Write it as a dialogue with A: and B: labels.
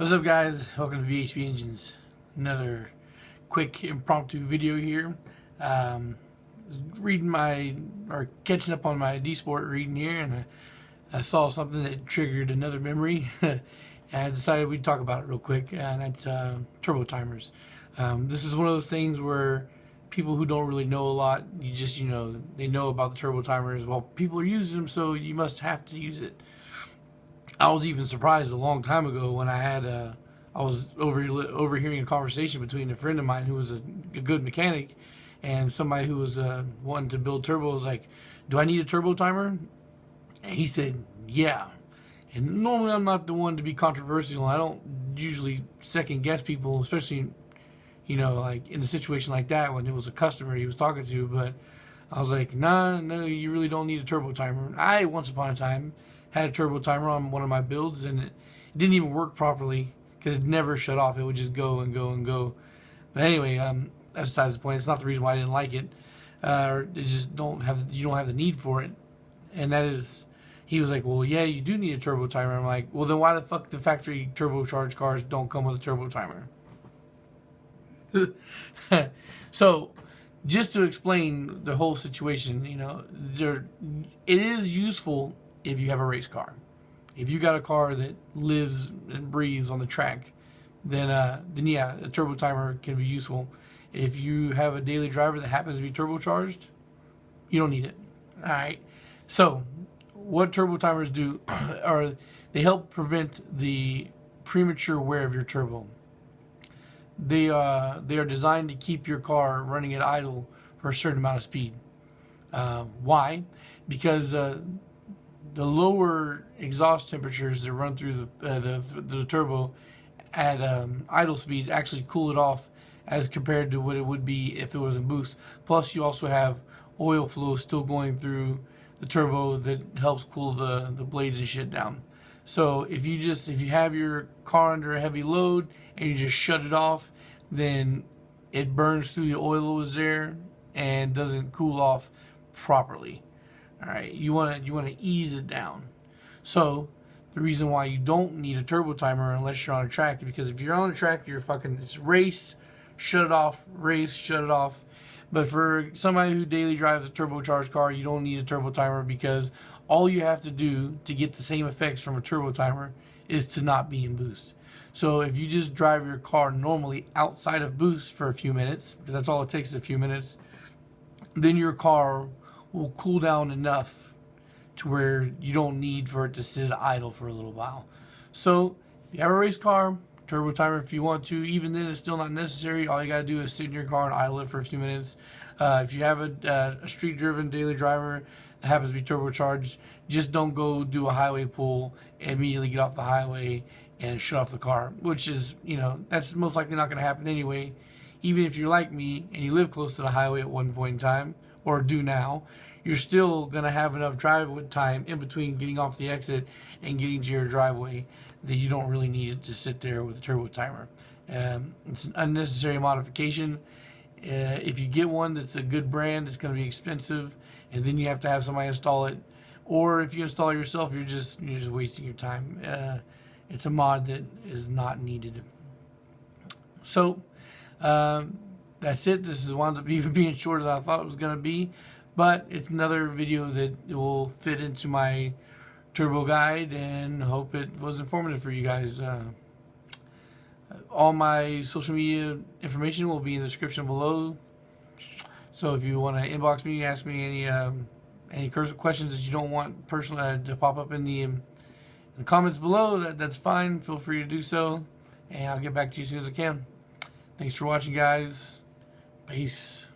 A: What's up, guys? Welcome to VHB Engines. Another quick impromptu video here. Catching up on my D-Sport reading here, and I saw something that triggered another memory. And I decided we'd talk about it real quick, and that's turbo timers. This is one of those things where people who don't really know a lot, they know about the turbo timers. Well, people are using them, so you must have to use it. I was even surprised a long time ago when I was overhearing a conversation between a friend of mine who was a good mechanic and somebody who was wanting to build turbos. Like, do I need a turbo timer? And he said, yeah. And normally I'm not the one to be controversial. I don't usually second guess people, especially, like in a situation like that when it was a customer he was talking to. But I was like, no, you really don't need a turbo timer. I, once upon a time, had a turbo timer on one of my builds, and it didn't even work properly because it never shut off. It would just go and go and go. But anyway, that's besides the point. It's not the reason why I didn't like it. Or you don't have the need for it. And that is, he was like, well, yeah, you do need a turbo timer. I'm like, well, then why the fuck the factory turbocharged cars don't come with a turbo timer? So, just to explain the whole situation, it is useful if you have a race car. If you got a car that lives and breathes on the track, then yeah, a turbo timer can be useful. If you have a daily driver that happens to be turbocharged, you don't need it. All right. So, what turbo timers do are they help prevent the premature wear of your turbo. They are designed to keep your car running at idle for a certain amount of speed. Why? Because the lower exhaust temperatures that run through the turbo at idle speeds actually cool it off as compared to what it would be if it was in boost. Plus, you also have oil flow still going through the turbo that helps cool the blades and shit down. So if you have your car under a heavy load and you just shut it off, then it burns through the oil that was there and doesn't cool off properly. All right, you want to ease it down. So the reason why you don't need a turbo timer unless you're on a track is because if you're on a track, it's race, shut it off, race, shut it off. But for somebody who daily drives a turbocharged car, you don't need a turbo timer because all you have to do to get the same effects from a turbo timer is to not be in boost. So if you just drive your car normally outside of boost for a few minutes, because that's all it takes is a few minutes, then your car will cool down enough to where you don't need for it to sit idle for a little while. So if you have a race car, turbo timer if you want to. Even then, it's still not necessary. All you got to do is sit in your car and idle it for a few minutes. If you have a street-driven daily driver that happens to be turbocharged, just don't go do a highway pull and immediately get off the highway and shut off the car, which is, that's most likely not going to happen anyway. Even if you're like me and you live close to the highway at one point in time, or do now, you're still going to have enough drive time in between getting off the exit and getting to your driveway that you don't really need it to sit there with a turbo timer. It's an unnecessary modification. If you get one that's a good brand, it's going to be expensive, and then you have to have somebody install it. Or if you install it yourself, you're just wasting your time. It's a mod that is not needed. So, that's it. This has wound up even being shorter than I thought it was going to be. But it's another video that will fit into my turbo guide, and hope it was informative for you guys. All my social media information will be in the description below. So if you want to inbox me, ask me any questions that you don't want personally to pop up in the comments below, that's fine. Feel free to do so, and I'll get back to you as soon as I can. Thanks for watching, guys. Peace.